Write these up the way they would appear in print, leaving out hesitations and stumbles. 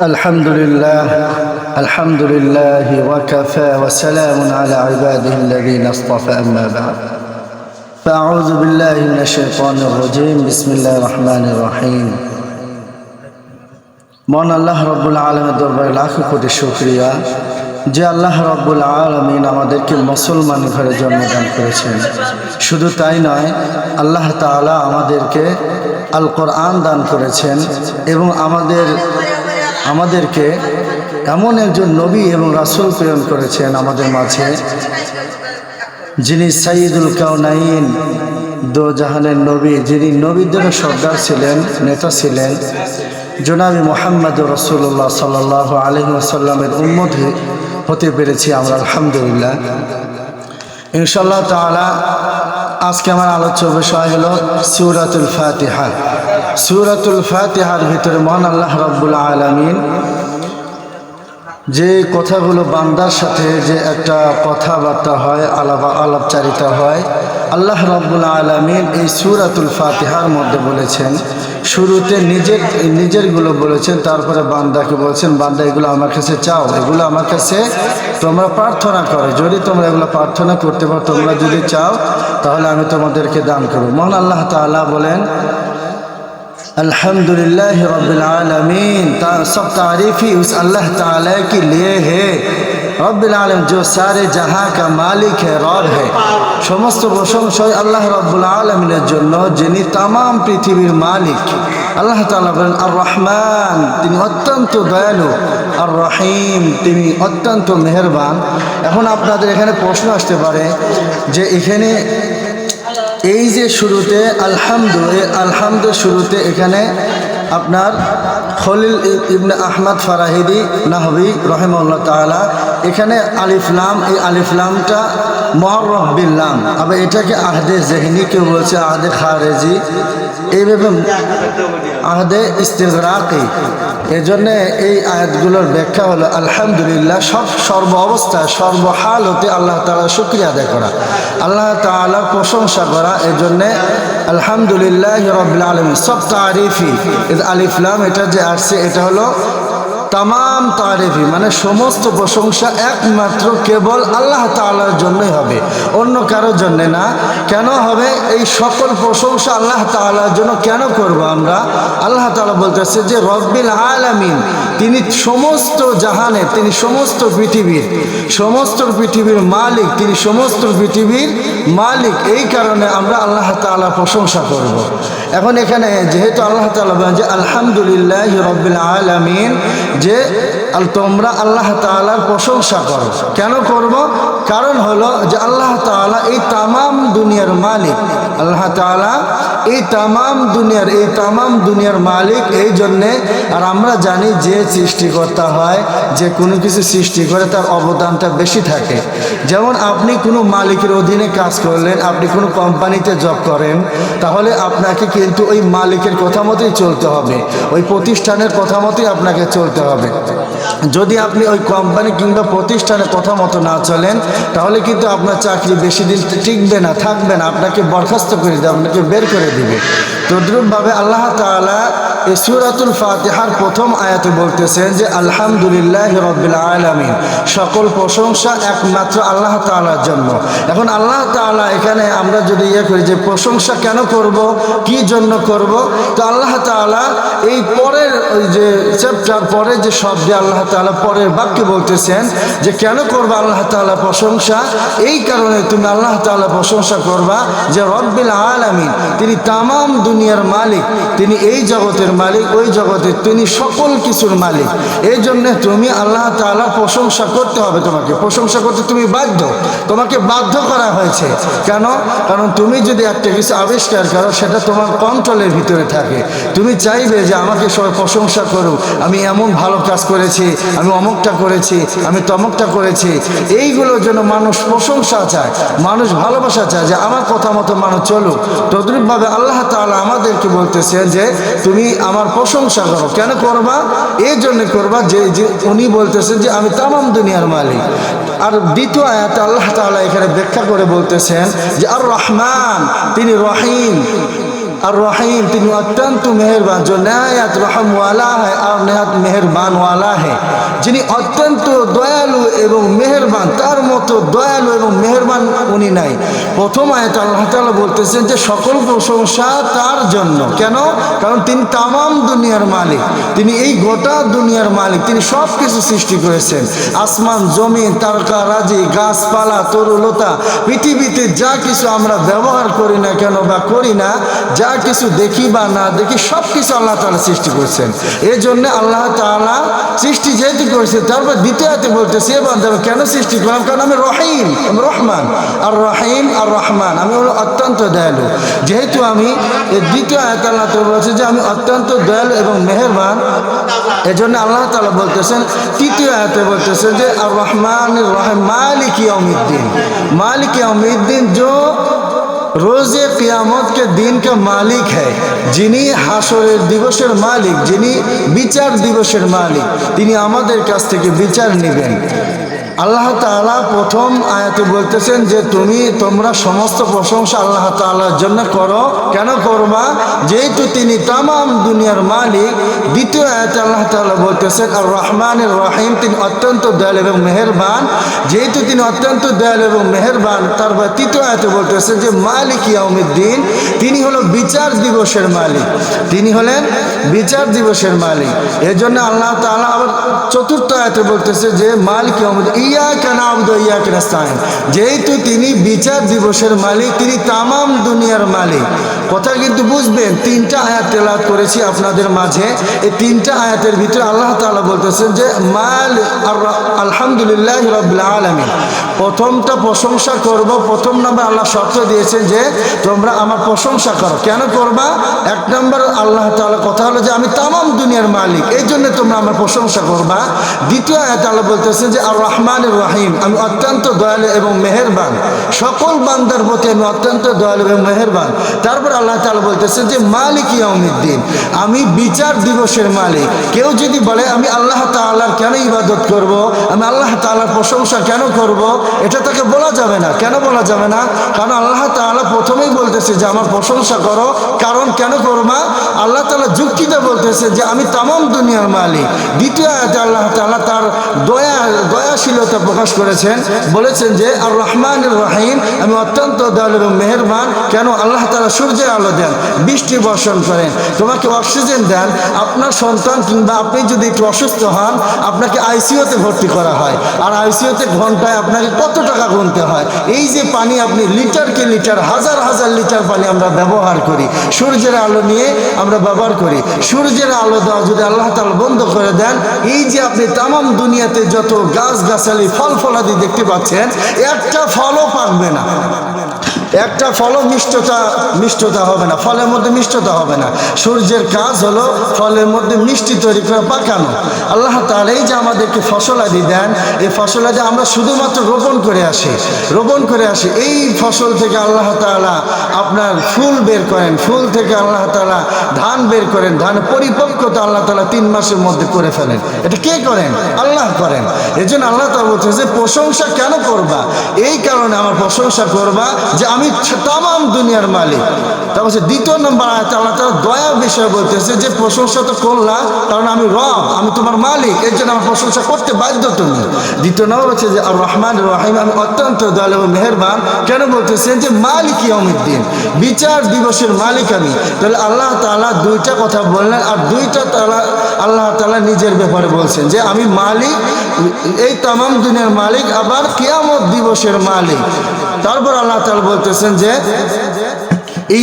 الحمد لله وكفى وسلام على عباده الذين اصطفى أما بعد فأعوذ بالله من الشيطان الرجيم بسم الله الرحمن الرحيم মহান আল্লাহ রব্বুল আলামিনের দরবারে লাখো কোটি শুকরিয়া যে আল্লাহ রব্বুল আলামিন আমাদেরকে মুসলমান ঘরে জন্মদান করেছেন। শুধু তাই নয়, আল্লাহ তাআলা আমাদেরকে আল কোরআন দান করেছেন এবং আমাদেরকে এমন একজন নবী এবং রাসূল প্রেরণ করেছেন আমাদের মাঝে, যিনি সাইয়্যিদুল কাউনাইন, দো জাহানের নবী, যিনি নবীদের সর্দার ছিলেন, নেতা ছিলেন, জনাবি মুহাম্মদুর রাসূলুল্লাহ সাল্লাল্লাহু আলাইহি ওয়াসাল্লামের উম্মত হতে পেরেছি আমরা, আলহামদুলিল্লাহ। ইনশাআল্লাহ তাআলা আজকে আমার আলোচ্য বিষয় হলো সূরাতুল ফাতিহা। সূরাতুল ফাতিহার ভিতরে মহান আল্লাহ রাব্বুল আলামিন যে কথাগুলো বান্দার সাথে যে একটা কথাবার্তা হয়, আলাপচারিতা হয়, আল্লাহ রাব্বুল আলামিন এই সূরাতুল ফাতিহার মধ্যে বলেছেন। শুরুতে নিজেরগুলো বলেছেন, তারপরে বান্দাকে বলছেন, বান্দা এগুলো আমার কাছে চাও, এগুলো আমার কাছে তোমরা প্রার্থনা করো, যদি তোমরা এগুলো প্রার্থনা করতে পারো, তোমরা যদি চাও তাহলে আমি তোমাদেরকে দান করব। মহান আল্লাহ তাআলা বলেন अल्हम्दुलिल्लाह रब्बिल आलमीन, सब तारीफ़ी उस अल्लाह ताला के लिए है, रब्बिल आलमीन जो सारे जहां का मालिक है, रब है। समस्त प्रशंसा আল্লাহ রব্বুল আলামিনের জন্য, যিনি तमाम পৃথিবীর মালিক। আল্লাহ তাআলা বলেন আর রহমান, তিনি অত্যন্ত দয়ালু, আর রহিম, তিনি অত্যন্ত মেহেরবান। এখন আপনাদের এখানে প্রশ্ন আসতে পারে যে এখানে এই যে শুরুতে আলহামদু শুরুতে এখানে আপনার খলিল ইবনে আহমদ ফারাহিদি নাহবি রাহিমাহুল্লাহ তাআলা এখানে আলিফ লাম, এই আলিফ লামটা মুআররাফ বিল লাম, আবার এটাকে আহদে জেহনি কেউ বলছে, আহদে খারেজি, এইভাবে আহদে ইস্তিগরাকি। এই জন্যে এই আয়াতগুলোর ব্যাখ্যা হলো আলহামদুলিল্লাহ, সর্ব অবস্থায় সর্বহাল হতে আল্লাহ তাআলার শুকরিয়া আদায় করা, আল্লাহ তাআলার প্রশংসা করা। এই জন্যে আলহামদুলিল্লাহ রাব্বিল আলামিন, সব তারিফি, আলিফ লাম এটা যে আসছে এটা হলো তামাম তারিফি, মানে সমস্ত প্রশংসা একমাত্র কেবল আল্লাহ তাআলার জন্যই হবে, অন্য কারোর জন্য না। কেন হবে এই সকল প্রশংসা আল্লাহ তাআলার জন্য? কেন করব আমরা? আল্লাহ তাআলা বলতেছে যে রব্বিল আলামিন, তিনি সমস্ত জাহানের, তিনি সমস্ত পৃথিবীর মালিক, তিনি সমস্ত পৃথিবীর মালিক। এই কারণে আমরা আল্লাহ তাআলার প্রশংসা করব। এখন এখানে যেহেতু আল্লাহ তাআলা বলেন যে আলহামদুলিল্লাহ রাব্বিল আলামিন, যে তোমরা আল্লাহ তাআলার প্রশংসা করো। কেন করব? কারণ হলো যে আল্লাহ তাআলা এই তামাম দুনিয়ার মালিক, আল্লাহ তাআলা এই তামাম দুনিয়ার মালিক। এই জন্যে, আর আমরা জানি যে সৃষ্টিকর্তা হয়, যে কোনো কিছু সৃষ্টি করে তার অবদানটা বেশি থাকে। যেমন আপনি কোনো মালিকের অধীনে কাজ করলেন, আপনি কোনো কোম্পানিতে জব করেন, তাহলে আপনাকে কিন্তু ওই মালিকের কথা মতোই চলতে হবে, ওই প্রতিষ্ঠানের কথা মতোই আপনাকে চলতে হবে। যদি আপনি ওই কোম্পানি কিংবা প্রতিষ্ঠানের কথা মতো না চলেন, তাহলে কিন্তু আপনার চাকরি বেশি দিন টিকবে না, থাকবে না, আপনাকে বরখাস্ত করে দেবে, আপনাকে বের করে দিবে। তদ্রূপভাবে আল্লাহ তাআলা এই সূরাতুল ফাতিহার প্রথম আয়াতে বলতেছেন যে আলহামদুলিল্লাহ রাব্বিল আলামিন, সকল প্রশংসা একমাত্র আল্লাহ তাআলার জন্য। এখন আল্লাহ তাআলা এখানে আমরা যদি করি যে প্রশংসা কেন করব, কি জন্য করব, তো আল্লাহ তাআলা এই পরের ওই যে চ্যাপ্টার পরে যে শব্দে আল্লাহ তাআলা পরের বাক্যে বলতেছেন যে কেন করবা আল্লাহ তাআলা প্রশংসা? এই কারণে তুমি আল্লাহ তাআলা প্রশংসা করবা যে রব্বিল আলামিন, তিনি তামাম দুনিয়ার মালিক, তিনি এই জগতের মালিক, ওই জগতের তিনি সকল কিছুর মালিক। এই জন্য তুমি আল্লাহ তাআলার প্রশংসা করতে হবে, তোমাকে প্রশংসা করতে তুমি বাধ্য, তোমাকে বাধ্য করা হয়েছে। কেন? কারণ তুমি যদি একটা কিছু আবিষ্কার করো, সেটা তোমার কন্ট্রোলের ভিতরে থাকে। তুমি চাইবে যে আমাকে সবাই প্রশংসা করুক, আমি এমন ভালো কাজ করেছি, আমি অমুকটা করেছি, আমি তমুকটা করেছি। এইগুলোর জন্য মানুষ প্রশংসা চায়, মানুষ ভালোবাসা চায় যে আমার কথা মতো মানুষ চলুক। তদ্রূপভাবে আল্লাহ তাআলা আমাদেরকে বলতেছেন যে তুমি আমার প্রশংসা করো। কেন করবা? এই জন্য করবা যে উনি বলতেছেন যে আমি তামাম দুনিয়ার মালিক। আর দ্বিতীয় আয়াতে আল্লাহ তাআলা এখানে ব্যাখ্যা করে বলতেছেন যে আর রহমান, তিনি রহিম, আর রহিম, তিনি অত্যন্ত মেহেরবান। जो नहायत रहम वाला है और नहायत मेहरबान वाला है, যিনি অত্যন্ত দয়ালু এবং মেহেরবান, তার মতো দয়ালু এবং মেহেরবান উনি নাই। প্রথম আয়াতে আল্লাহ তাআলা বলতেছেন যে সকল প্রশংসা তার জন্য। কেন? কারণ তিনি তামাম দুনিয়ার মালিক, তিনি এই গোটা দুনিয়ার মালিক, তিনি সব কিছু সৃষ্টি করেছেন। আসমান, জমিন, তারকা রাজি, গাছপালা, তরুলতা, পৃথিবীতে যা কিছু আমরা ব্যবহার করি না কেন বা করি না, যা কিছু দেখি বা না দেখি, সব কিছু আল্লাহ তাআলা সৃষ্টি করেছেন। এই জন্য আল্লাহ তাআলা সৃষ্টি যেহেতু করেছে, তারপর দ্বিতীয় আয়াতে বলতেছে কেন সৃষ্টি করলাম? কারণ আমি রহিম, আমি রহমান। আর রহিম আর রহমান, আমি হলো অত্যন্ত দয়ালু। যেহেতু আমি এই দ্বিতীয় আয়াতে আল্লাহ তাআলা বলছে যে আমি অত্যন্ত দয়ালু এবং মেহেরবান, এজন্য আল্লাহ তাআলা বলতেছেন তৃতীয় আয়াতে বলতেছেন যে আর রহমান রহিম মালিক ইয়াউমিদ্দিন। मालिक यौमिद्दीन जो रोज़े क़ियामत के दिन का मालिक है, যিনি হাসরের দিবসের মালিক, যিনি বিচার দিবসের মালিক, তিনি আমাদের কাছ থেকে বিচার নেবেন। আল্লাহ তাআলা প্রথম আয়াতে বলতেছেন যে তোমরা সমস্ত প্রশংসা আল্লাহ তাআলার জন্য করো। কেন করবা? যেহেতু তিনি তামাম দুনিয়ার মালিক। দ্বিতীয় আয়াতে আল্লাহ তাআলা বলতেছেন আর রহমানির রহিম, তিনি অত্যন্ত দয়ালু এবং মেহেরবান। যেহেতু তিনি অত্যন্ত দয়ালু এবং মেহেরবান, তারপর তৃতীয় আয়াতে বলতেছেন যে মালিক ইয়াউমিদ্দিন, তিনি হলো বিচার দিবসের মালিক, তিনি হলেন বিচার দিবসের মালিক। এর জন্য আল্লাহ তাআলা আবার চতুর্থ আয়াতে বলতেছে যে মালিক ইয়াউমিদ্দিন ইয়াকা না'বুদু ওয়া ইয়াকা নাস্তাঈন। যেহেতু তিনি বিচার দিবসের মালিক, তিনি তামাম দুনিয়ার মালিক। কথা কিন্তু বুঝবেন, তিনটা আয়াত তেলাওয়াত করেছি আপনাদের মাঝে। এই তিনটা আয়াতের ভিতরে আল্লাহ তাআলা বলতেছেন যে আলহামদুলিল্লাহি রাব্বিল আলামিন। প্রথমটা প্রশংসা করব, প্রথম নাম্বার আল্লাহ শর্ত দিয়েছেন যে তোমরা আমার প্রশংসা করো। কেন করবা? এক নম্বর আল্লাহ তাআলা কথা হলো যে আমি তামাম দুনিয়ার মালিক, এই জন্য তোমরা আমার প্রশংসা করবা। দ্বিতীয় আয়াতে আল্লাহ বলতেছেন যে আর রহমানির রহিম, আমি অত্যন্ত দয়ালু এবং মেহেরবান, সকল বান্দার প্রতি আমি অত্যন্ত দয়ালু এবং মেহেরবান। তারপর আল্লাহ তাআলা বলতেছেন যে মালিক ইয়াউমিদ্দিন, আমি বিচার দিবসের মালিক। কেউ যদি বলে আমি আল্লাহ তাআলার কেন ইবাদত করব, আমি আল্লাহ তাআলার প্রশংসা কেন করব, এটা তাকে বলা যাবে না। কেন বলা যাবে না? কারণ আল্লাহ তাআলা প্রথমেই বলতেছে যে আমার প্রশংসা করো। কারণ কেন করবা? আল্লাহ তাআলা যুক্তিতে বলতেছে যে আমি তামাম দুনিয়ার মালিক। দ্বিতীয় আয়াতে আল্লাহ তাআলা তার দয়াশীলতা প্রকাশ করেছেন, বলেছেন যে আর রহমানির রহিম, আমি অত্যন্ত দয়ালু এবং মেহেরবান। কেন? আল্লাহ তাআলা সূর্যের আলো দেন, বৃষ্টি বর্ষণ করেন, তোমাকে অক্সিজেন দেন। আপনার সন্তান কিংবা আপনি যদি একটু অসুস্থ হন, আপনাকে আইসিইউতে ভর্তি করা হয়, আর আইসিইউতে ঘন্টায় আপনাকে কত টাকা গুনতে হয়। এই যে পানি আপনি লিটারকে লিটার, হাজার হাজার লিটার পানি আমরা ব্যবহার করি, সূর্যের আলো নিয়ে আমরা ব্যবহার করি। সূর্যের আলো দেওয়া যদি আল্লাহ তাআলা বন্ধ করে দেন, এই যে আপনি তামাম দুনিয়াতে যত গাছ গাছালি ফল ফলাদি দেখতে পাচ্ছেন, একটা ফলও পাকবে না, একটা ফলও মিষ্টতা হবে না, ফলের মধ্যে মিষ্টতা হবে না। সূর্যের কাজ হলো ফলের মধ্যে মিষ্টি তৈরি করে পাকানো। আল্লাহ তাআলা এই যে আমাদেরকে ফসলাদি দেন, এই ফসলাদি আমরা শুধুমাত্র রোপণ করে আসি। এই ফসল থেকে আল্লাহ তাআলা আপনার ফুল বের করেন, ফুল থেকে আল্লাহ তাআলা ধান বের করেন, ধান পরিপক্কতা আল্লাহ তাআলা 3 মাসের মধ্যে করে ফেলেন। এটা কে করেন? আল্লাহ করেন। এই জন্য আল্লাহ তাআলা বলছে যে প্রশংসা কেন করবা? এই কারণে আমার প্রশংসা করবা যে আমি তামাম দুনিয়ার মালিক। তারপর দ্বিতীয় নম্বর আয়াতে আল্লাহ তাআলা দয়ার বিষয় বলতেছে যে প্রশংসা তো করলাম, কারণ আমি রব, আমি তোমার মালিক, এর জন্য আমার প্রশংসা করতে বাধ্য তুমি। দ্বিতীয় নম্বর হচ্ছে যে আর রহমান রহিম, আমি অত্যন্ত দয়ালু এবং মেহেরবান। কেন বলতেছেন? যে মালিক ইয়াউমিদ্দিন, বিচার দিবসের মালিক আমি। তাহলে আল্লাহ তাআলা দুইটা কথা বললেন, আর দুইটা আল্লাহ তাআলা নিজের ব্যাপারে বলছেন যে আমি মালিক, এই তামাম দুনিয়ার মালিক, আবার কিয়ামত দিবসের মালিক। তারপর আল্লাহ তাআলা বলতেছেন যে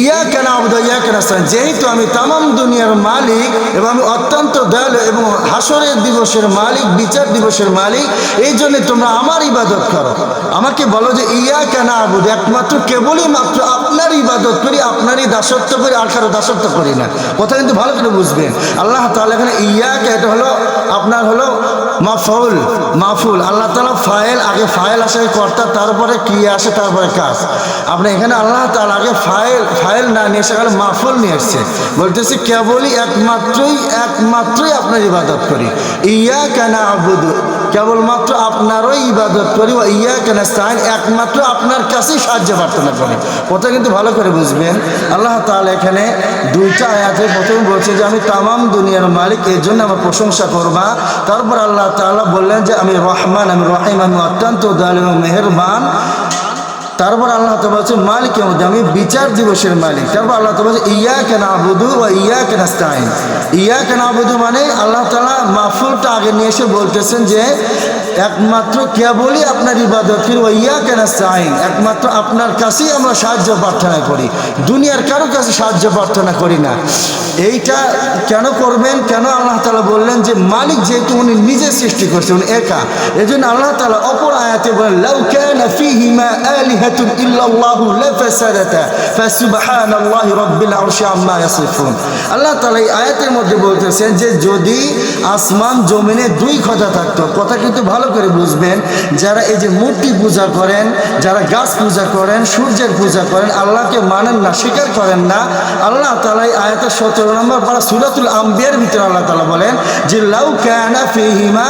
ইয়াকা না'বুদু ওয়া ইয়াকা নাস্তাঈন, যেহেতু আমি তামাম দুনিয়ার মালিক এবং আমি অত্যন্ত দয়ালু এবং হাসরের দিবসের মালিক, বিচার দিবসের মালিক, এই জন্য তোমরা আমার ইবাদত করো। আমাকে বলো যে ইয়াকা না'বুদু, একমাত্র কেবলই মাত্র আপনার ইবাদত করি, আপনারই দাসত্ব করি, আর কারো দাসত্ব করি না। কথা কিন্তু ভালো করে বুঝবেন। আল্লাহ তাআলা এখানে ইয়াকা, এটা হলো আপনার হলো মাফুল। আল্লাহ তাআলা ফাইল, আগে ফাইল আসে কর্তা, তারপরে ক্রিয়া আসে, তারপরে কাজ। আপনি এখানে আল্লাহ তাআলা আগে ফাইল না নিয়ে এসে মাফুল নিয়ে এসছে, বলতেছে কেবলই একমাত্রই আপনার ইবাদত করি। ইয়াকা না'বুদু, কেবলমাত্র আপনারই ইবাদত করি, ওয়া ইয়াকা নাস্তাইন, একমাত্র আপনার কাছেই সাহায্য প্রার্থনা করি। কথা কিন্তু ভালো করে বুঝবেন। আল্লাহ তাআলা এখানে দুইটা আয়াতে প্রথমে বলছে যে আমি তামাম দুনিয়ার মালিক, এই জন্য আমার প্রশংসা করবা। তারপর আল্লাহ তাআলা বললেন যে আমি রহমান, আমি রহিম, আমি অত্যন্ত দয়ালু এবং মেহেরবান। তারপর আল্লাহ তাআলা বলছে মালিক ইয়াউমিদ্দিন, আমি বিচার দিবসের মালিক। তারপর আল্লাহ তাআলা বলছে ইয়াকা না'বুদু ওয়া ইয়াকা নাস্তাইন। ইয়াকা না'বুদু মানে আল্লাহ তাআলা মাফুলটা আগে নিয়ে এসে বলতেছেন যে একমাত্র কেবলই আপনার ইবাদত করি, ওয়া ইয়াকা নাস্তাইন, একমাত্র আপনার কাছেই আমরা সাহায্য প্রার্থনা করি, দুনিয়ার কারো কাছে সাহায্য প্রার্থনা করি না। এইটা কেন করবেন? কেন আল্লাহ তাআলা বললেন যে মালিক যেহেতু উনি নিজে সৃষ্টি করছেন, উনি একা, এজন্য আল্লাহ তাআলা অপর আয়াতে বলেন লাউ কানা ফীহিমা আলিহাতুন ইল্লাল্লাহু লাফাসাদাতা ফাসুবহানাল্লাহি রাব্বিল আরশি আম্মা ইয়াসিফুন। আল্লাহ তাআলা এই আয়াতের মধ্যে বলতেছেন যে যদি আসমান জমিনে দুই খোদা থাকতো। কথা কিন্তু ভালো করে বুঝবেন। যারা এই যে মূর্তি পূজা করেন, যারা গাছ পূজা করেন, সূর্যের পূজা করেন, আল্লাহকে মানেন না, স্বীকার করেন না, আল্লাহ তাআলা এই আয়াতের 17 নম্বর পারা সূরাতুল আম্বিয়ার ভিতরে আল্লাহ তাআলা বলেন যে লাউ কানা ফীহিমা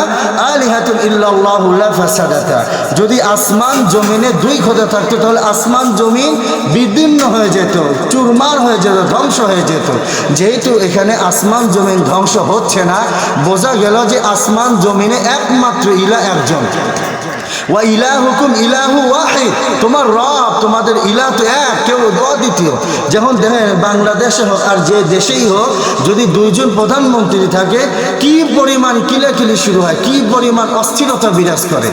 আলিহাতুন ইল্লাল্লাহু লাফাসাদাতা, যদি আসমান জমিনে দুই খোদা থাকতো তাহলে আসমান জমিন বিদীর্ণ হয়ে যেত, চুরমার হয়ে যেত, ধ্বংস হয়ে যেত। যেহেতু এখানে আসমান জমিন ধ্বংস হচ্ছে না, বোঝা গেল যে আসমান জমিনে একমাত্র ইলাহ একজন। ওয়া ইলাহুকুম ইলাহু ওয়াহিদ, তোমার রব, তোমাদের ইলাহ তো এক, কেউ অদ্বিতীয়। যেমন দেখেন বাংলাদেশে হোক আর যে দেশেই হোক, যদি দুইজন প্রধানমন্ত্রী থাকে কি পরিমাণ কিলাকিলি শুরু হয়, কি পরিমাণ অস্থিরতা বিরাজ করে,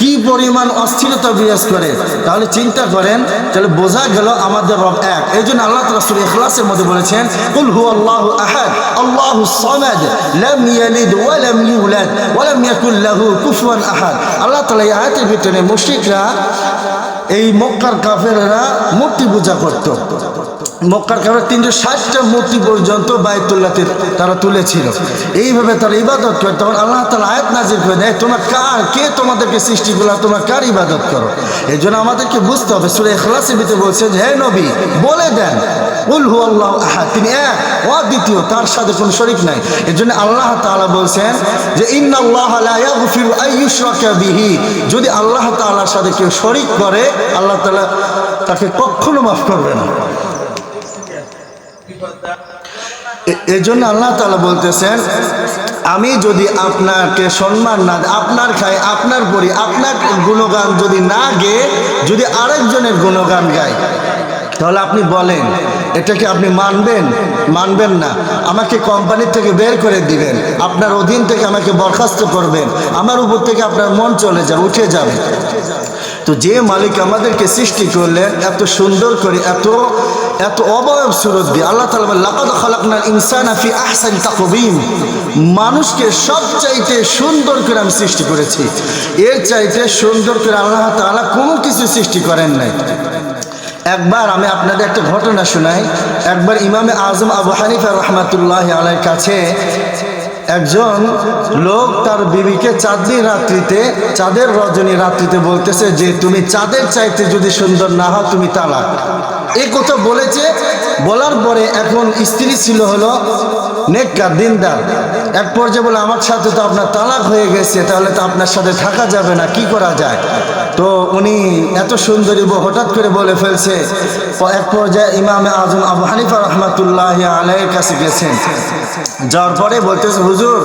কি পরিমাণ অস্থিরতা বিরাজ করে। তাহলে চিন্তা করেন, তাহলে বোঝা গেল আমাদের রব এক। এই জন্য আল্লাহ তাআলা সূরা ইখলাসের মধ্যে বলেছেন কুল হুয়াল্লাহু আহাদ আল্লাহুস সামাদ লাম ইয়ালিদ ওয়া লাম ইউলাদ ওয়া লাম ইয়াকুল লাহু কুফুয়ান আহাদ। আল্লাহ তাআলা এই আয়াতের ভিতরে মুশরিকরা, এই মক্কার কাফেররা মূর্তি পূজা করত। মক্কার কাফের 360টা মূর্তি পর্যন্ত বাইতুল্লাহতে তারা তুলেছিল, এইভাবে তারা ইবাদত করে। তখন আল্লাহ তাআলা আয়াত নাযিল করে দেয় তোমরা কার, কে তোমাদেরকে সৃষ্টি করলো, তোমরা কার ইবাদত করো। এই জন্য আমাদেরকে বুঝতে হবে। সূরা ইখলাসের ভিতরে বলছে যে হে নবী বলে দেন কুল হুয়াল্লাহু আহাদ, তিনি এক, অদ্বিতীয়, তার সাথে কোনো শরীক নাই। এর জন্য আল্লাহ তাআলা বলছেন যে ইন্নাল্লাহা লা ইয়াগফিরু আইয়ুশরাকা বিহি, যদি আল্লাহ তাআলার সাথে কেউ শরীক করে আল্লাহ তাআলা তাকে কখনো মাফ করবে না। এই জন্য আল্লাহ তাআলা বলতেছেন আমি যদি আপনাকে সম্মান না, আপনার খাই, আপনার পড়ি, আপনার গুণগান যদি না গেয়ে যদি আরেকজনের গুণগান গাই, তাহলে আপনি বলেন এটাকে আপনি মানবেন? মানবেন না। আমাকে কোম্পানির থেকে বের করে দিবেন, আপনার অধীন থেকে আমাকে বরখাস্ত করবেন, আমার উপর থেকে আপনার মন চলে যাবে, উঠে যাবে। তো যে মালিক আমাদেরকে সৃষ্টি করলেন এত সুন্দর করে, এত এত অবয়ব সুরত দিয়ে, আল্লাহ তাআলা বলেন লাকাদ খালাকনাল ইনসানা ফি আহসানি তাকওয়িম, মানুষকে সবচাইতে সুন্দর করে আমি সৃষ্টি করেছি। এর চাইতে সুন্দর করে আল্লাহ তাআলা কোনো কিছু সৃষ্টি করেন নাই। একবার আমি আপনাদের একটা ঘটনা শোনাই। একবার ইমামে আজম আবু হানিফা রাহমাতুল্লাহি আলাইহির কাছে একজন লোক তার বিবিকে চাঁদের রজনী রাত্রিতে বলতেছে যে তুমি চাঁদের চাইতে যদি সুন্দর না হও তুমি তালাক। এই কথা বলেছে। বলার পরে এখন স্ত্রী ছিল হলো নেককার দিনদার, এক পর্যায়ে বলে আমার সাথে তো আপনার তালাক হয়ে গেছে, তাহলে তো আপনার সাথে থাকা যাবে না, কি করা যায়। তো উনি এত সুন্দরী বউ হঠাৎ করে বলে ফেলছে। এক পর্যায়ে ইমামে আজম আবু হানিফা রাহমাতুল্লাহি আলাইহির কাছে গেছেন। যাওয়ার পরে বলতেছে হুজুর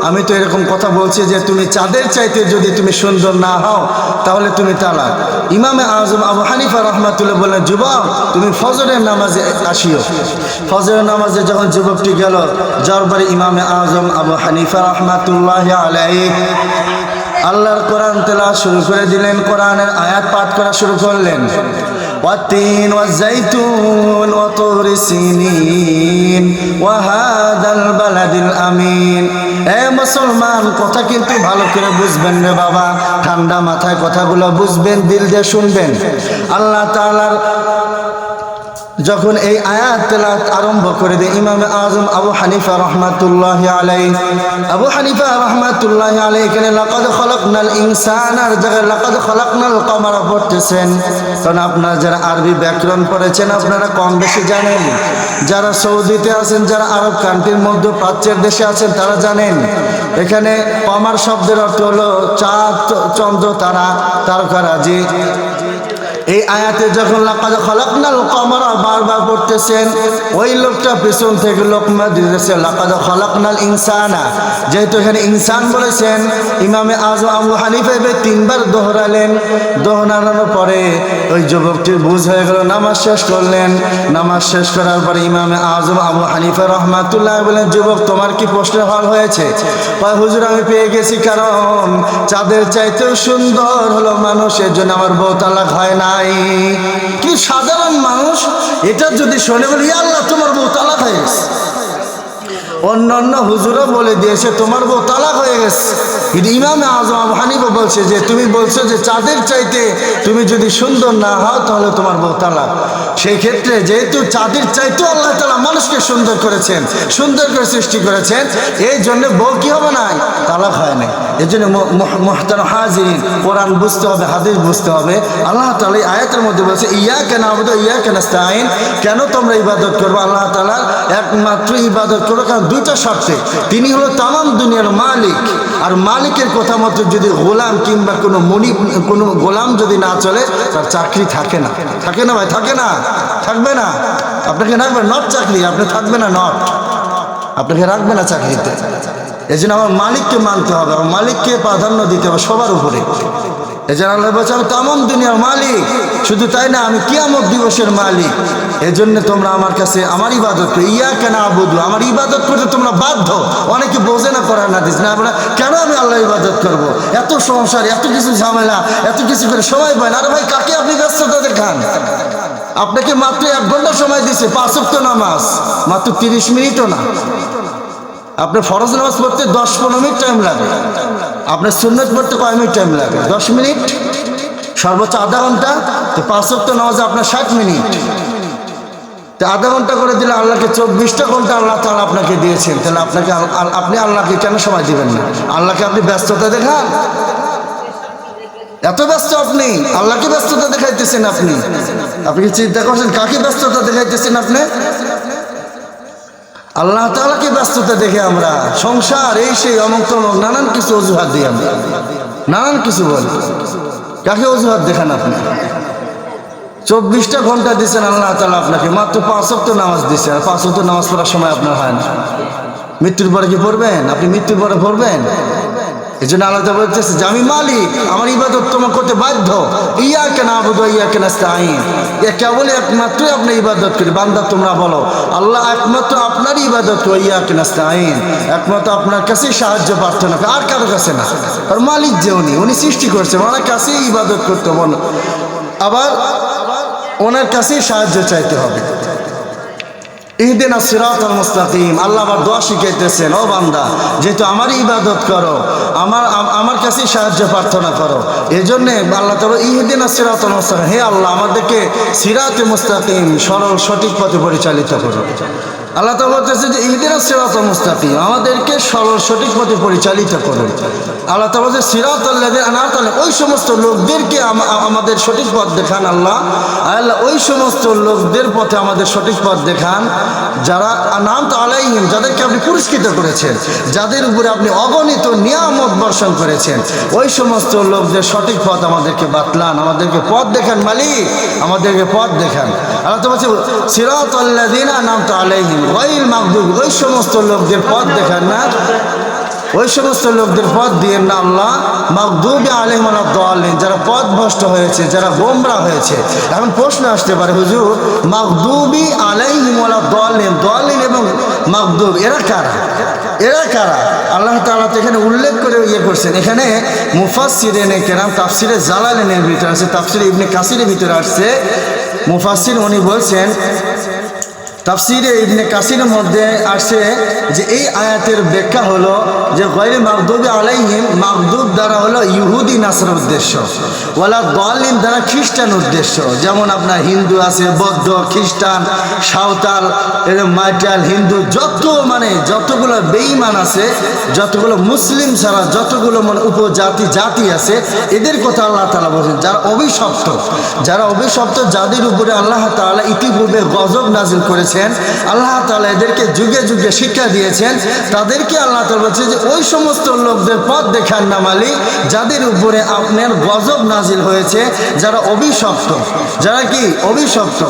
আমি তো এরকম কথা বলছি যে তুমি চাঁদের চাইতে যদি তুমি সুন্দর না হও তাহলে তুমি তালাক। ইমামে আজম আবু হানিফা রাহমাতুল্লাহ বললেন যুবক তুমি ফজরের নামাজে আসিও। ফজরের নামাজে যখন যুবকটি গেল, যাওয়ার পরে ইমামে আজম আবু হানিফা রাহমাতুল্লাহি আলাইহি আল্লাহর কোরআন তেলাওয়াত শুরু করে দিলেন, কোরআনের আয়াত পাঠ করা শুরু করলেন। ওয়াতিন ওয়াজাইতুন ওয়াতুর সিনিন ওয়াহাদাল বালাদিল আমিন। এ মুসলমান কথা কিন্তু ভালো করে বুঝবেন রে বাবা, ঠান্ডা মাথায় কথাগুলো বুঝবেন, দিল দিয়ে শুনবেন। আল্লাহ তাআলার যখন এই আয়াত তেলাওয়াত আরম্ভ করে দেয় ইমামে আজম আবু হানিফা রহমাতুল্লাহি আলাইহি, আবু হানিফা রহমাতুল্লাহি আলাইহি এখানে লাকাদ খলাকনাল ইনসানার জায়গায় লাকাদ খলাকনাল কমারা পড়তেছেন। কারণ আপনারা যারা আরবি ব্যাকরণ পড়েছেন আপনারা কম বেশি জানেন, যারা সৌদিতে আছেন, যারা আরব কান্ট্রির মধ্যপ্রাচ্যের দেশে আছেন তারা জানেন এখানে কমার শব্দের অর্থ হলো চাঁদ, চন্দ্র, তারা, তারকারাজি। এই আয়াতে যখন লাকাদ খলাকনাল কমারা বারবার পড়তেছেন, ওই লোকটা পেছন থেকে লোকমা দিতেছে লাকাদ খলাকনাল ইনসানা। যেহেতু এখানে ইনসান বলেছেন, ইমামে আজম আবু হানিফা তিনবার দোহরালেন। দোহরানোর পরে ওই যুবকটির বুঝ হয়ে গেল, নামাজ শেষ করলেন। নামাজ শেষ করার পরে ইমামে আজম আবু হানিফা রহমাতুল্লাহ বলেন, যুবক তোমার কি প্রশ্নের হল হয়েছে? হুজুর আমি পেয়ে গেছি, কারণ চাঁদের চাইতেও সুন্দর হলো মানুষ, এর জন্য আমার বউ তালাক হয় নাই। কি সাধারণ মানুষ এটা যদি শোনে বলি আল্লাহ তোমার বউ তালাক হয়ে গেছে। অন্য হুজুরও বলে দিয়েছে তোমার বউ তালাক হয়ে গেছে, কিন্তু ইমামে আজম আবু হানিফা বলছে যে তুমি বলছো যে চাঁদের চাইতে তুমি যদি সুন্দর না হও তাহলে তোমার বউ তালাক। সেই ক্ষেত্রে যেহেতু চাঁদের চাইতেও আল্লাহ তাআলা মানুষকে সুন্দর করেছেন, সুন্দর করে সৃষ্টি করেছেন, এই জন্য বউ কি হবে না, তালাক হয় না। এই জন্য মুহতারাম হাজিরিন, কোরআন বুঝতে হবে, হাদিস বুঝতে হবে। আল্লাহ তাআলা এই আয়াতের মধ্যে বলছে ইয়াকা না'বুদু ওয়া ইয়াকা নাস্তাঈন, কেন তোমরা ইবাদত করবে? আল্লাহ তাআলা একমাত্র ইবাদত করো, কারণ দুইটা শর্তে। তিনি হলো তামাম দুনিয়ার মালিক, আর মালিকের কথা মতো যদি গোলাম কিংবা কোনো গোলাম যদি না চলে তার চাকরি থাকে না। থাকে না ভাই? থাকে না? থাকবে না? আপনাকে রাখবে নট চাকরি, আপনি থাকবে না নট, আপনাকে রাখবে না চাকরিতে। এই জন্য আমার মালিককে মানতে হবে, আমার মালিককে প্রাধান্য দিতে হবে সবার উপরে। এই জন্য আল্লাহ বলছে আমি তামাম দুনিয়ার মালিক, শুধু তাই না আমি কিয়ামত দিবসের মালিক। এই জন্য তোমরা আমার কাছে আমার ইবাদত করো, ইয়াকা না'বুদু, আমার ইবাদত করতে তোমরা বাধ্য। অনেকে বোঝে না করার না দিস না, আপনারা কেন আমি আল্লাহ ইবাদত করব? এত সংসার, এত কিছু ঝামেলা, এত কিছু করে সময় পায় না। আরে ভাই কাকে আপনি ব্যস্ততা দেখান? আপনাকে মাত্র 1 ঘন্টা সময় দিছে, 5 ওয়াক্ত নামাজ, মাত্র 30 মিনিটও না। আপনার ফরজ নামাজ পড়তে 10-15 মিনিট টাইম লাগে, আপনার সুন্নত পড়তে কয় মিনিট টাইম লাগে? 10 মিনিট, সর্বোচ্চ আধা ঘন্টা। তো 5 ওয়াক্ত নামাজে আপনার 60 মিনিট, তো আধা ঘন্টা করে দিলে আল্লাহকে 24টা ঘন্টা আল্লাহ তাআলা আপনাকে দিয়েছেন। তাহলে আপনি আল্লাহকে কেন সময় দিবেন না? আল্লাহকে আপনি ব্যস্ততা দেখান, এত ব্যস্ত আপনি, আল্লাহকে ব্যস্ততা দেখাইতেছেন। আপনি কি চিন্তা করছেন কাকে ব্যস্ততা দেখাইতেছেন? আপনি আল্লাহ তাআলাকে ব্যস্ততা দেখে আমরা সংসার এই সেই অমুক তমুক নানান কিছু অজুহাত দিই, আমরা নানান কিছু বলি। কাকে অজুহাত দেখান আপনি? 24টা ঘন্টা দিচ্ছেন আল্লাহ তাআলা আপনাকে, মাত্র 5 ওয়াক্ত নামাজ দিচ্ছেন। আর 5 ওয়াক্ত নামাজ পড়ার সময় আপনার হয় না। মৃত্যুর পরে কি পড়বেন? আপনি মৃত্যুর পরে পড়বেন? এই জন্য আল্লাহ তাআলা বলতেছে যে আমি মালিক, আমার ইবাদত তোমার করতে বাধ্য। ইয়াকা না'বুদু ওয়া ইয়াকা নাস্তাঈন, কেবল একমাত্র আপনি ইবাদত করি। বান্দা তোমরা বলো আল্লাহ একমাত্র আপনারই ইবাদত করি, ইয়াকা নাস্তাঈন, একমাত্র আপনার কাছেই সাহায্য প্রার্থনা করি, আর কারো কাছে না। আর মালিক যে উনি সৃষ্টি করছেন, ওনার কাছেই ইবাদত করতে বলো, আবার ওনার কাছেই সাহায্য চাইতে হবে। ইহদিনাস সিরাতাল মুস্তাকিম, আল্লাহ আবার দোয়া শিখাইতেছেন, ও বান্দা যেহেতু আমারই ইবাদত করো, আমার কাছেই সাহায্য প্রার্থনা করো। এই জন্যে আল্লাহ তাআলা ইহদিনাস সিরাতাল মুস্তাকিম, হে আল্লাহ আমাদেরকে সিরাতে মুস্তাকিম, সরল সঠিক পথে পরিচালিত করো। আল্লাহ তাআলা বলতেছে যে ইহদিনাস সিরাতাল মুস্তাকিম, আমাদেরকে সরল সঠিক পথে পরিচালিত করো। আল্লাহ তাআলা বলছে সিরাতাল লাযিনা আনআমতা আলাইহিম, ওই সমস্ত লোকদেরকে আমাদের সঠিক পথ দেখান। আল্লাহ ওই সমস্ত লোকদের পথে আমাদের সঠিক পথ দেখান যারা আনআমতা আলাইহিম, যাদেরকে আপনি পুরস্কৃত করেছেন, যাদের উপরে আপনি অগণিত নিয়ামত বর্ষণ করেছেন, ওই সমস্ত লোকদের সঠিক পথ আমাদেরকে বাতলান, আমাদেরকে পথ দেখান। মালিক আমাদেরকে পথ দেখান। আল্লাহ তাআলা বলছে সিরাতাল লাযিনা আনআমতা আলাইহিম গায়রিল মাগদুবি, ওই সমস্ত লোকদের পথ দেখান না, ওই সমস্ত লোকদের পথ দিয়েন না আল্লাহ, মাগদুবি আলাইহিম ওয়ালাদ দাল্লিন, যারা পথভ্রষ্ট হয়েছে, যারা গোমরা হয়েছে। এখন প্রশ্ন আসতে পারে হুজুর মাগদুবি আলাইহিম ওয়ালাদ দাল্লিন, দাল্লিন এবং মাগদুব এরা কারা? এরা কারা? আল্লাহ তাআলা তো এখানে উল্লেখ করে করছেন। এখানে মুফাসসিরিনে কেরাম তাফসিরে জালালাইনের ভিতরে আছে, তাফসিরে ইবনে কাসিরের ভিতরে আসছে। মুফাসসির উনি বলছেন তাফসিরে ইবনে কাসিরের মধ্যে আসে যে এই আয়াতের ব্যাখ্যা হলো যে গায়রে মাগদুবি আলাইহিম, মাগদুব দ্বারা হলো ইহুদি নাসারার উদ্দেশ্য, ওয়ালা দাল্লিন দ্বারা খ্রিস্টান উদ্দেশ্য। যেমন আপনার হিন্দু আছে, বৌদ্ধ, খ্রিস্টান, সাঁওতাল, মাইটাল, হিন্দু, যতগুলো বেঈমান আছে, যতগুলো মুসলিম ছাড়া যতগুলো উপজাতি জাতি আছে, এদের কথা আল্লাহ তাআলা বলেছেন যারা অভিশপ্ত, যাদের উপরে আল্লাহ তাআলা ইতিপূর্বে গজব নাজিল করেছেন, আল্লাহ তাআলা এদেরকে যুগে যুগে শিক্ষা দিয়েছেন, তাদেরকে আল্লাহ তাআলা বলছে যে ওই সমস্ত লোকদের পথ দেখান না মালিক যাদের উপরে আপনার গজব নাজিল হয়েছে, যারা অভিশপ্ত, যারা কি অভিশপ্ত।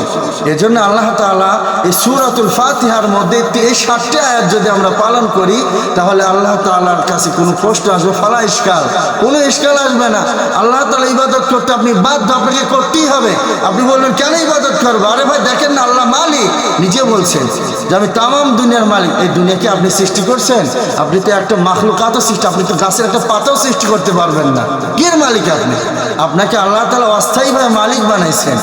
এজন্য আল্লাহ তাআলা এই সূরাতুল ফাতিহার মধ্যে এই 7টি আয়াত যদি আমরা পালন করি তাহলে আল্লাহ তাআলার কাছে কোনো প্রশ্ন আসবে ফালা ইশকাল, কোনো ইশকাল আসবে না। আল্লাহ তাআলা ইবাদত করতে আপনি বাধ্য, আপনাকে করতেই হবে। আপনি বলবেন কেন ইবাদত করবো? আরে ভাই দেখেন না, আল্লাহ মালিক নিজে বলছেন যে আমি তামাম দুনিয়ার মালিক। এই দুনিয়াকে আপনি সৃষ্টি করছেন? আপনি তো একটা মাখলুকাতও সৃষ্টি, আপনি তো গাছের একটা পাতাও সৃষ্টি করতে পারবেন না। কির মালিক আপনি? আপনাকে আল্লাহ তাআলা অস্থায়ীভাবে মালিক বানাইছেন,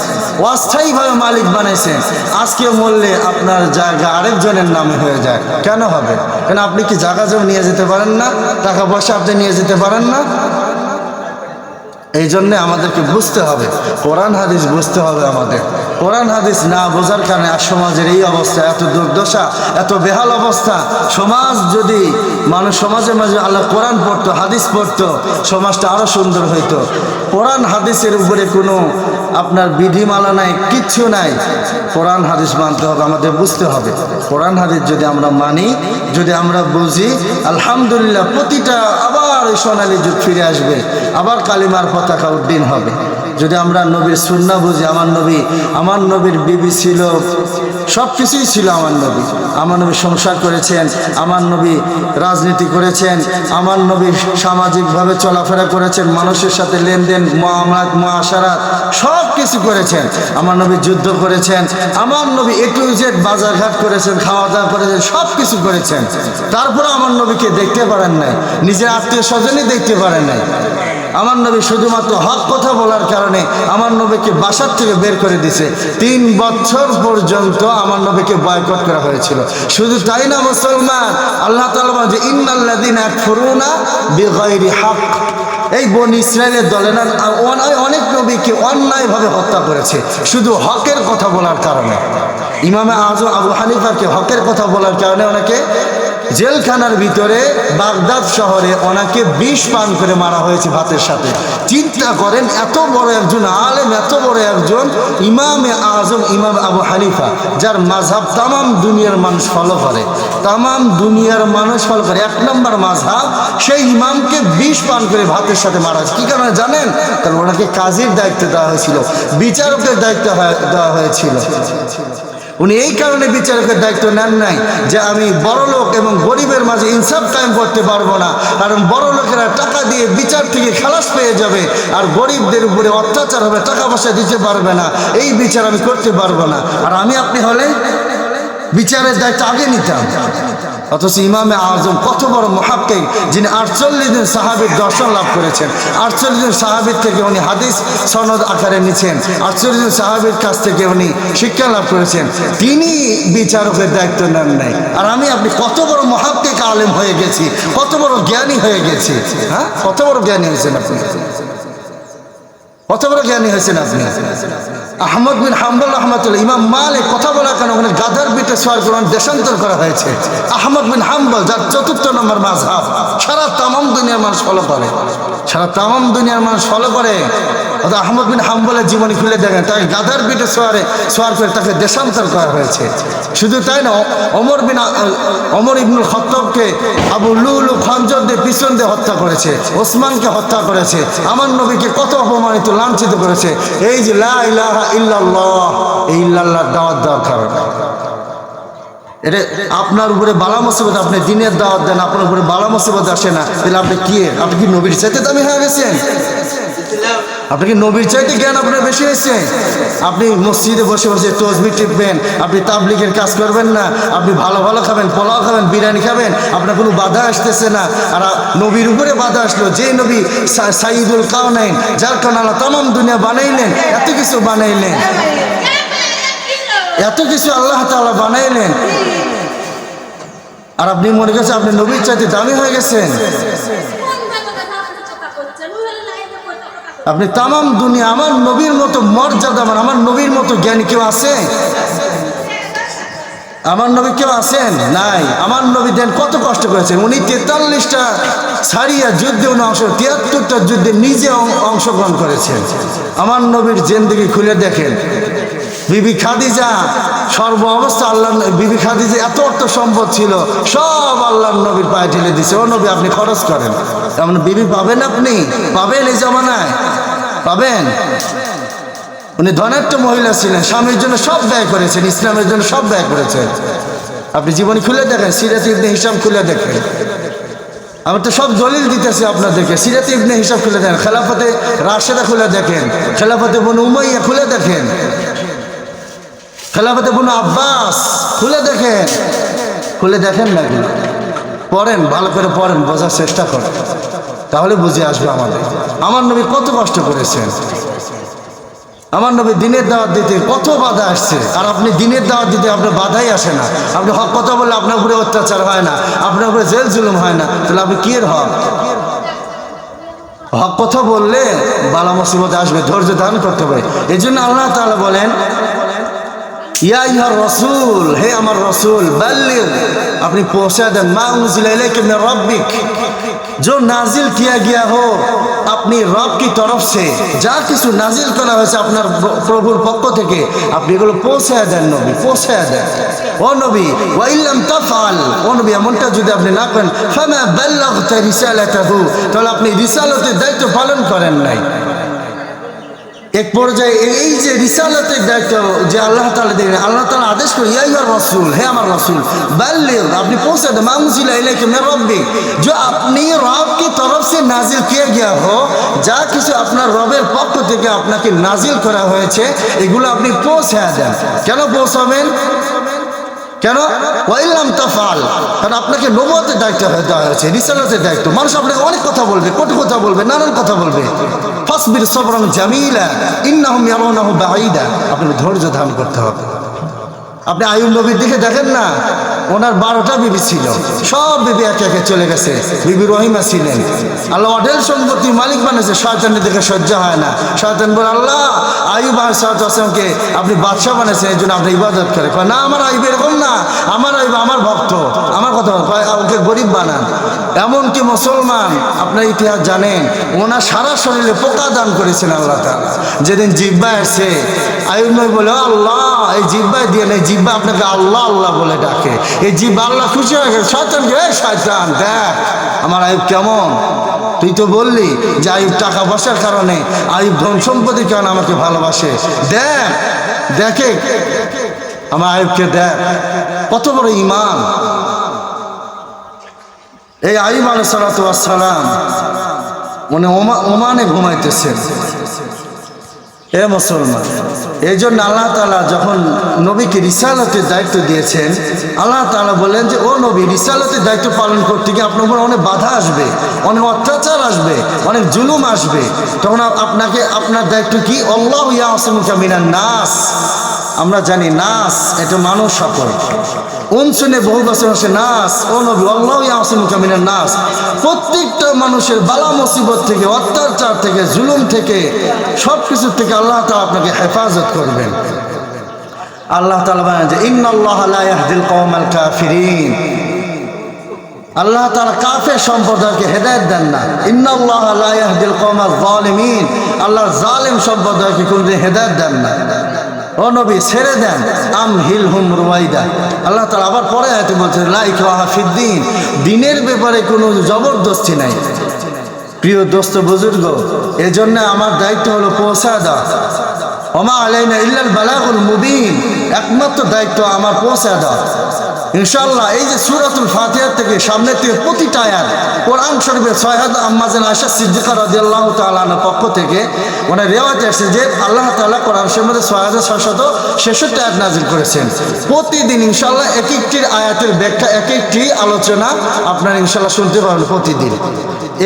অস্থায়ীভাবে মালিক বানাইছেন। আজকে মরলে আপনার জায়গা আরেকজনের নামে হয়ে যায়। কেন হবে? কেন আপনি কি জায়গা জমি নিয়ে যেতে পারেন না? টাকা পয়সা আপনি নিয়ে যেতে পারেন না? এই জন্যে আমাদেরকে বুঝতে হবে, কোরআন হাদিস বুঝতে হবে আমাদের। কোরআন হাদিস না বোঝার কারণে আর সমাজের এই অবস্থা, এত দুর্দশা, এত বেহাল অবস্থা। সমাজ যদি সমাজের মাঝে আল্লাহ কোরআন পড়তো, হাদিস পড়তো, সমাজটা আরও সুন্দর হইতো। কোরআন হাদিসের উপরে কোনো আপনার বিধিমালা নাই, কিচ্ছু নাই। কোরআন হাদিস মানতে হবে, আমাদের বুঝতে হবে। কোরআন হাদিস যদি আমরা মানি, যদি আমরা বুঝি, আলহামদুলিল্লাহ প্রতিটা আবার ওই সোনালী যুগ ফিরে আসবে, আবার কালিমার পতাকা উড্ডীন হবে। যদি আমরা নবীর সুন্নাহ বুঝি, আমার নবীর বিবি ছিল, সব কিছুই ছিল আমার নবী সংসার করেছেন, আমার নবী রাজনীতি করেছেন, আমার নবী সামাজিকভাবে চলাফেরা করেছেন, মানুষের সাথে লেনদেন, মুআমালাত, মুআশারাত সব কিছু করেছেন। আমার নবী যুদ্ধ করেছেন, আমার নবী A to Z বাজারঘাট করেছেন, খাওয়া দাওয়া করেছেন, সব কিছু করেছেন। তারপরে আমার নবীকে দেখতে পারেন নাই, নিজের আত্মীয় স্বজনই দেখতে পারেন নাই। আমার নবী শুধুমাত্র হক কথা বলার কারণে আমার নবীকে বাসার থেকে বের করে দিয়েছে। 3 বছর পর্যন্ত আমার নবীকে বয়কট করা হয়েছিল। শুধু তাই না মুসলমান, আল্লাহ তাআলা বলেন যে ইন্নাল্লাযীনা ইয়াকফুরুনা বিগাইরি হক, এই বনি ইসরায়েলের দলে না অনেক নবীকে অন্যায়ভাবে হত্যা করেছে শুধু হকের কথা বলার কারণে। ইমামে আযম আবু হানিফাকে হকের কথা বলার কারণে ওনাকে জেলখানার ভিতরে বাগদাদ শহরে ওনাকে বিষ পান করে মারা হয়েছে ভাতের সাথে। চিন্তা করেন, এত বড় একজন আলেম, এত বড় একজন ইমামে আজম ইমাম আবু হানিফা, যার মাযহাব তামাম দুনিয়ার মানুষ ফলো করে, তামাম দুনিয়ার মানুষ ফলো করে, 1 নম্বর মাযহাব, সেই ইমামকে বিষ পান করে ভাতের সাথে মারা হয়েছে। কি কারণে জানেন? কারণ ওনাকে কাজীর দায়িত্ব দেওয়া হয়েছিল, বিচারকের দায়িত্ব দেওয়া হয়েছিল। উনি এই কারণে বিচারকের দায়িত্ব নেন নাই যে আমি বড় লোক এবং গরিবের মাঝে ইনসাফ কায়েম করতে পারবো না, কারণ বড় লোকেরা টাকা দিয়ে বিচার থেকে খালাস পেয়ে যাবে আর গরিবদের উপরে অত্যাচার হবে, টাকা পয়সা দিতে পারবে না, এই বিচার আমি করতে পারবো না। আর আমি আপনি হলে বিচারের দায়িত্ব আগে নিতাম। অথচ ইমামে আজম কত বড় মুহাক্কিক, যিনি 48 জন সাহাবীর দর্শন লাভ করেছেন, 48 জন সাহাবীর থেকে উনি হাদিস সনদ আকারে নিয়েছেন, 48 জন সাহাবীর কাছ থেকে উনি শিক্ষা লাভ করেছেন, তিনি বিচারকের দায়িত্ব নেন নাই। আর আমি আপনি কত বড় মুহাক্কিক আলেম হয়ে গেছি, কত বড় জ্ঞানী হয়ে গেছি। হ্যাঁ, কত বড় জ্ঞানী হয়েছেন আপনি, কত বড় জ্ঞানী হয়েছেন আপনি। আহমদ বিন হাম্বল রাহমাতুল্লাহ, ইমাম মালিক কথা বলার কারণে ওখানে গাধার পিঠে সওয়ার করে দেশান্তর করা হয়েছে। আহমদ বিন হাম্বল, যার 4র্থ নম্বর মাযহাব, সারা তামাম দুনিয়ার মানুষ ফলো করে, সারা তামাম দুনিয়ার মানুষ ফলো করে। অর্থাৎ আহমদ বিন হাম্বলের জীবনী খুলে দেখেন, তাকে গাধার পিঠে সওয়ার করে তাকে দেশান্তর করা হয়েছে। শুধু তাই না, ওমর ইবনুল খাত্তাবকে আবু লুলু খঞ্জর দিয়ে পিছন দিয়ে হত্যা করেছে, ওসমানকে হত্যা করেছে, আমার নবীকে কত অপমানিত লাঞ্ছিত করেছে। এই যে লা ইলাহা ইল্লাল্লাহ, এই ইল্লাল্লাহর দাওয়াত দেওয়ার কারণে। এটা আপনার উপরে বালা মুসিবত, আপনি দিনের দাওয়াত দেন, আপনার উপরে বালা মুসিবত আসে না, তাহলে আপনি কি নবীর চাইতে দামি হয়ে গেছেন? আপনি কি নবীর চাইতে জ্ঞান আপনার বেশি হয়েছে? আপনি মসজিদে বসে বসে তসবিহ টিপবেন, আপনি তাবলীগের কাজ করবেন না, আপনি ভালো ভালো খাবেন, পোলাও খাবেন, বিরিয়ানি খাবেন, আপনার কোনো বাধা আসতেছে না। আর নবীর উপরে বাধা আসলো, যে নবী সাইয়্যিদুল কাওনাইন, যার কারণে আল্লাহ তামাম দুনিয়া বানাইলেন, এত কিছু বানাইলেন। এত কিছু আল্লাহ তাআলা বানাইলেন, আর আপনি মনে করছেন আপনি নবীর চাইতে দামি হয়ে গেছেন। আপনি তামাম দুনিয়া, আমার নবীর মতো মর্যাদাবান, আমার নবীর মতো জ্ঞানী কেউ আছে? আমার নবী কেউ আছেন? নাই। আমার নবী দেন কত কষ্ট করেছেন। উনি 43টা সারিয়া যুদ্ধে উনি 73টা যুদ্ধে নিজে অংশগ্রহণ করেছেন। আমার নবীর জিন্দেগি খুলে দেখেন। বিবি খাদিজা সর্ব অবস্থা আল্লাহ, বিবি খাদিজা এত অর্থ সম্পদ ছিল, সব আল্লাহর নবীর পায়ে ঢেলে দিছে। ও নবী আপনি খরচ করেন। এমন বিবি পাবেন, আপনি পাবেন এই জমানায়, পাবেন। উনি ধনাঢ্য মহিলা ছিলেন, স্বামীর জন্য সব ব্যয় করেছেন, ইসলামের জন্য সব ব্যয় করেছেন। আপনি জীবনী খুলে দেখেন, সিরাত ইবনে হিশাম খুলে দেখেন। আমি তো সব দলিল দিতেছি আপনাদেরকে। সিরাত ইবনে হিশাম খুলে দেখেন, খেলাফতে রাশেদা খুলে দেখেন, খেলাফতে বনু উমাইয়া খুলে দেখেন, খেলাফতে বনু আব্বাস খুলে দেখেন। খুলে দেখেন নাকি? পড়েন, ভালো করে পড়েন, বোঝার চেষ্টা করেন, তাহলে বুঝে আসবে আমাদের। আমার নবী কত কষ্ট করেছেন। আমার নবী দিনের দাওয়াত দিতে কত বাধা আসছে, আর আপনি দিনের দাওয়াত দিতে আপনার বাধাই আসে না। আপনি হক কথা বললে আপনার উপরে অত্যাচার হয় না, আপনার উপরে জেল জুলুম হয় না, তাহলে আপনি কি এর হক? হক কথা বললে বালা মুসিবত আসবে, ধৈর্য ধারণ করতে হবে। এই জন্য আল্লাহ তাআলা বলেন, ইয়া আইয়ুহার রাসূল, হে আমার রাসূল, বাল্লিগ, আপনি পৌঁছে দেন, মা উনজিলা ইলাইকা মির রাব্বিক, जो नाजिल किया गया हो अपनी रब की तरफ से, যা কিছু নাজিল করা হয়েছে আপনার প্রভুর পক্ষ থেকে, আপনি এগুলো পৌঁছে দেন নবী, পৌঁছে দেন। ও নবী, ওয়া ইল্লাম তাফআল, ও নবী এমনটা যদি আপনি না করেন, ফামা বাল্লাগতা রিসালাতাহু, তাহলে আপনি রিসালাতের দায়িত্ব পালন করেন নাই। এক পর্যায়ে এই যে রিসালাতের দায়িত্ব যে আল্লাহ তাআলা দিলেন, আল্লাহ তাআলা আদেশ করে, ইয়া আইয়ুহার রাসূল, হে আমার রাসূল, বাল্লিগ, আপনি পৌঁছে দেন, মা উনজিলা ইলাইকা মির রাব্বিক, जो अपनी रब की तरफ से नाजिल किया गया हो, যা কিছু আপনার রবের পক্ষ থেকে আপনাকে নাজিল করা হয়েছে, এগুলো আপনি পৌঁছে দেন। কেন পৌঁছাবেন? কেন? ওয়াইল্লাম তাফআল, কারণ আপনাকে নবুয়তের দায়িত্ব দেওয়া হয়েছে, রিসালাতের দায়িত্ব। মানুষ আপনাকে অনেক কথা বলবে, কটু কথা বলবে, নানান কথা বলবে। ফাসবির সবরান জামিলা ইন্নাহুম ইয়ারাউনাহু বাঈদা, আপনাকে ধৈর্য ধারণ করতে হবে। আপনি আইয়ুব নবীর দিকে দেখেন না, ওনার 12টা বিবি ছিল, সব বিবি একে একে চলে গেছে। বিবি রহিমা ছিলেন, আল্লাহ অঢেল সম্পত্তির মালিক বানিয়েছে, শয়তানের দিকে সহ্য হয় না। শয়তান বলে, আল্লাহ আইয়ুব আলাইহিসসালামকে আপনি বাদশাহ বানিয়েছেন, এই জন্য আপনি ইবাদত করে। না, আমার আইয়ুব এরকম না, আমার আইয়ুব আমার ভক্ত, আমার কথা ওকে গরিব বানান। এমনকি মুসলমান, আপনার ইতিহাস জানেন, ওনার সারা শরীরে পোকা দান করেছেন আল্লাহ তাআলা। যেদিন জিহ্বা আসছে, আইয়ুব নবী বলে, আল্লাহ এই জিহ্বা দিয়ে নেই, জিহ্বা আপনাকে আল্লাহ আল্লাহ বলে ডাকে। এই জিহ্বা আল্লাহ খুশি হয়ে গেছে। শয়তানকে, এই শয়তান দেখ আমার আইয়ুব কেমন, তুই তো বললি যে আইয়ুব টাকা পয়সার কারণে, আইয়ুব ধন সম্পত্তির কারণে আমাকে ভালোবাসে, দেখ দেখে আমার আইয়ুবকে, দেখ কত বড় ঈমান। এই আইয়ুব আলাইহিস সালাতু ওয়াস সালাম মানে ওমানে ঘুমাইতেছেন। এ মুসলমান, এই জন্য আল্লাহ তাআলা যখন নবীকে রিসালাতের দায়িত্ব দিয়েছেন, আল্লাহ তাআলা বলেন যে ও নবী, রিসালাতের দায়িত্ব পালন করতে গিয়ে আপনার উপর অনেক বাধা আসবে, অনেক অত্যাচার আসবে, অনেক জুলুম আসবে। তখন আপনাকে আপনার দায়িত্ব কি? আল্লাহু ইয়াসিমুকা মিনান নাস। আমরা জানি নাস এটা মানুষ সকল, শুনে বহু বছর আসে নাস, ও নবী আল্লাহু ইয়াসিমুকা মিনান নাস, প্রত্যেকটা মানুষের বালা মুসিবত থেকে, অত্যাচার থেকে, জুলুম থেকে, সব কিছু থেকে আল্লাহ তাআলা আপনাকে হেফাজত করবেন। আল্লাহ তাআলা বলেন যে ইন্নাল্লাহা লা ইয়াহদিল কওমাল কাফিরিন, আল্লাহ তাআলা কাফের সম্প্রদায়কে হেদায়েত দেন না। ইন্নাল্লাহা লা ইয়াহদিল কওমাজ যালিমিন, আল্লাহ জালিম সম্প্রদায়কে কোনদিন হেদায়েত দেন না। ও নবী ছেড়ে দেন, আমহিলহুম রুয়াইদা। আল্লাহ তাআলা আবার পরে আয়াতে বলছেন লা ইকরাহা ফিদ্দীন, দ্বীনের ব্যাপারে কোনো জবরদস্তি নাই। প্রিয় দোস্ত বুজুর্গ, এজন্য আমার দায়িত্ব হলো পৌঁছা দেওয়া। ওমা আলাইনা ইল্লাল বালাগুল মুবিন, একমাত্র দায়িত্ব আমার পৌঁছা দেওয়া। ইনশাআল্লাহ এই যে সূরাতুল ফাতিহা থেকে সামনে থেকে প্রতিটা আয়াত কোরআন শরীফের 6000 আম্মা জান আয়েশা সিদ্দিকা রাদিয়াল্লাহু তাআলা আনহার পক্ষ থেকে ওনার রিওয়ায়াতে আসছে যে আল্লাহ তাআলা কোরআন শরীফের মধ্যে 6666 আয়াত নাযিল করেছেন। প্রতিদিন ইনশাআল্লাহ এক একটি আয়াতের ব্যাখ্যা এক একটি আলোচনা আপনারা ইনশাআল্লাহ শুনতে পারবেন প্রতিদিন।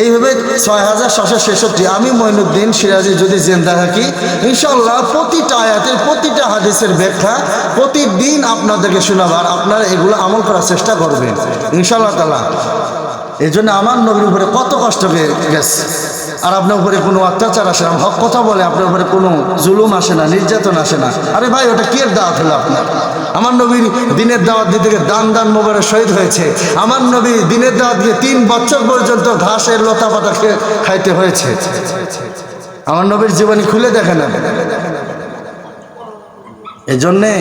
এইভাবে 6766 আমি মঈনুদ্দিন সিরাজি যদি জিন্দা থাকি ইনশাআল্লাহ প্রতিটা আয়াতের প্রতিটা হাদিসের ব্যাখ্যা প্রতিদিন আপনাদেরকে শোনাবার, আপনারা এগুলো আমল করার চেষ্টা করবেন ইনশাআল্লাহ তাআলা। এই জন্য আমার নবীর উপরে কত কষ্ট গেছে, আর আপনার উপরে কোনো অত্যাচার আসে না, হক কথা বলে আপনার উপরে কোনো জুলুম আসে না, নির্যাতন আসে না। আরে ভাই ওটা কি দাওয়াত হলো আপনার? আমার নবীর দিনের দাওয়াত দিতে গিয়ে দান মোবারক শহীদ হয়েছে। আমার নবী দিনের দাওয়াত দিয়ে 3 বছর পর্যন্ত ঘাসের লতা পাতা খাইতে হয়েছে। আমার নবীর জীবনী খুলে দেখে না। এজন্যে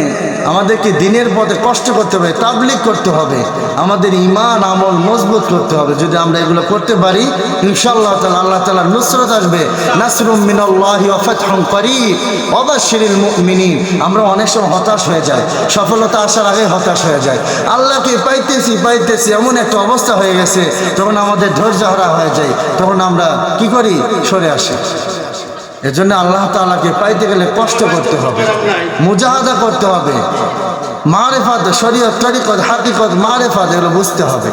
আমাদেরকে দিনের পথে কষ্ট করতে হবে, তাবলীগ করতে হবে, আমাদের ঈমান আমল মজবুত করতে হবে। যদি আমরা এগুলো করতে পারি ইনশাআল্লাহ তাআলা আল্লাহ তাআলার নুসরত আসবে। নাসরুম মিনাল্লাহি ওয়া ফাতহুন করিব ওয়া বাশশিরিল মুমিনিন। আমরা অনেক সময় হতাশ হয়ে যাই, সফলতা আসার আগে হতাশ হয়ে যায়। আল্লাহকে পাইতেছি এমন একটা অবস্থা হয়ে গেছে, তখন আমাদের ধৈর্য হারা হয়ে যায়, তখন আমরা কি করি? সরে আসি। এজন্য আল্লাহ তাআলাকে পাইতে গেলে কষ্ট করতে হবে, মুজাহাদা করতে হবে, মারিফাত শরীয়ত তরিকত হাকিকত মারিফাত এগুলো বুঝতে হবে।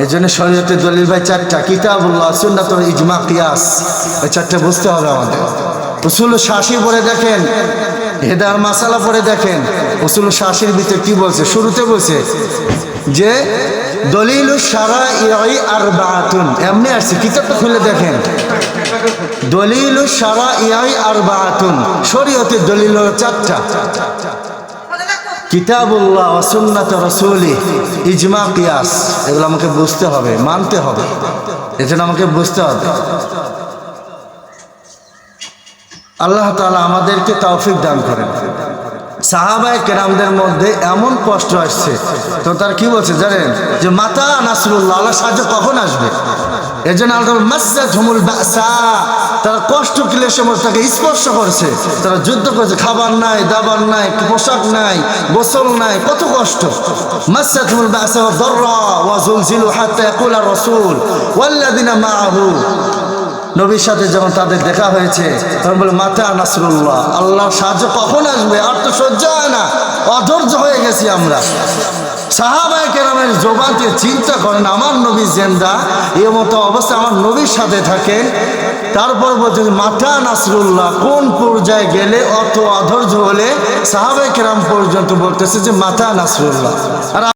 এজন্য শরীয়তের দলিল ভাই 4টা, কিতাবুল্লাহ, সুন্নাত, ইজমা, কিয়াস, এই 4টা বুঝতে হবে আমাদের। উসুল শাসি পড়ে দেখেন, হেদায়ার মাসালা পড়ে দেখেন, উসুল শাসির ভিতরে কি বলছে? শুরুতে বলছে যে দলিলু শারাঈ আরবাআতুন, এমনি আসছে, কিতাবটা খুলে দেখেন। দলিলু শারাঈ আরবাআতুন, শরীয়তের দলিল হলো 4টা, কিতাবুল্লাহ ওয়া সুন্নাত রাসূলি, ইজমা, কিয়াস। এগুলো আমাকে বুঝতে হবে, মানতে হবে, এজন্য আমাকে বুঝতে হবে। আল্লাহ তাআলা আমাদেরকে তৌফিক দান করেন। সাহাবায়ে কেরামদের মধ্যে এমন কষ্ট আসছে, তো তার কি বলছে জানেন? যে মাতা নাসরুল্লাহ, আল্লাহ সাহায্য কখন আসবে? এজন্য আল্লাহ মাসসাতহুমুল বাসা, তারা কষ্ট ক্লেশের মধ্যে তাকে স্পর্শ করছে, তারা যুদ্ধ করেছে, খাবার নাই, দাবার নাই, পোশাক নাই, গোসল নাই, কত কষ্ট। মাসসাতহুমুল বাসা ওয়া দাররা ওয়া যুলজিলু হাত্তা ইয়াকুলা রাসূল ওয়াল্লাযিনা মাআহু, নবীর সাথে যখন তাদের দেখা হয়েছে তখন বলে মাতা নাসরুল্লাহ, আল্লাহর সাহায্য কখন আসবে? আর তো সহ্য হয় না, অধৈর্য হয়ে গেছি আমরা। সাহাবায়ে কেরামের জবানকে চিন্তা করেন, আমার নবী জিন্দা, এই মতো অবস্থা আমার নবীর সাথে থাকেন, তারপর বলছেন মাতা নাসরুল্লাহ। কোন পর্যায়ে গেলে অত অধৈর্য হলে সাহাবায়ে কেরাম পর্যন্ত বলতেছে যে মাতা নাসরুল্লাহ। আর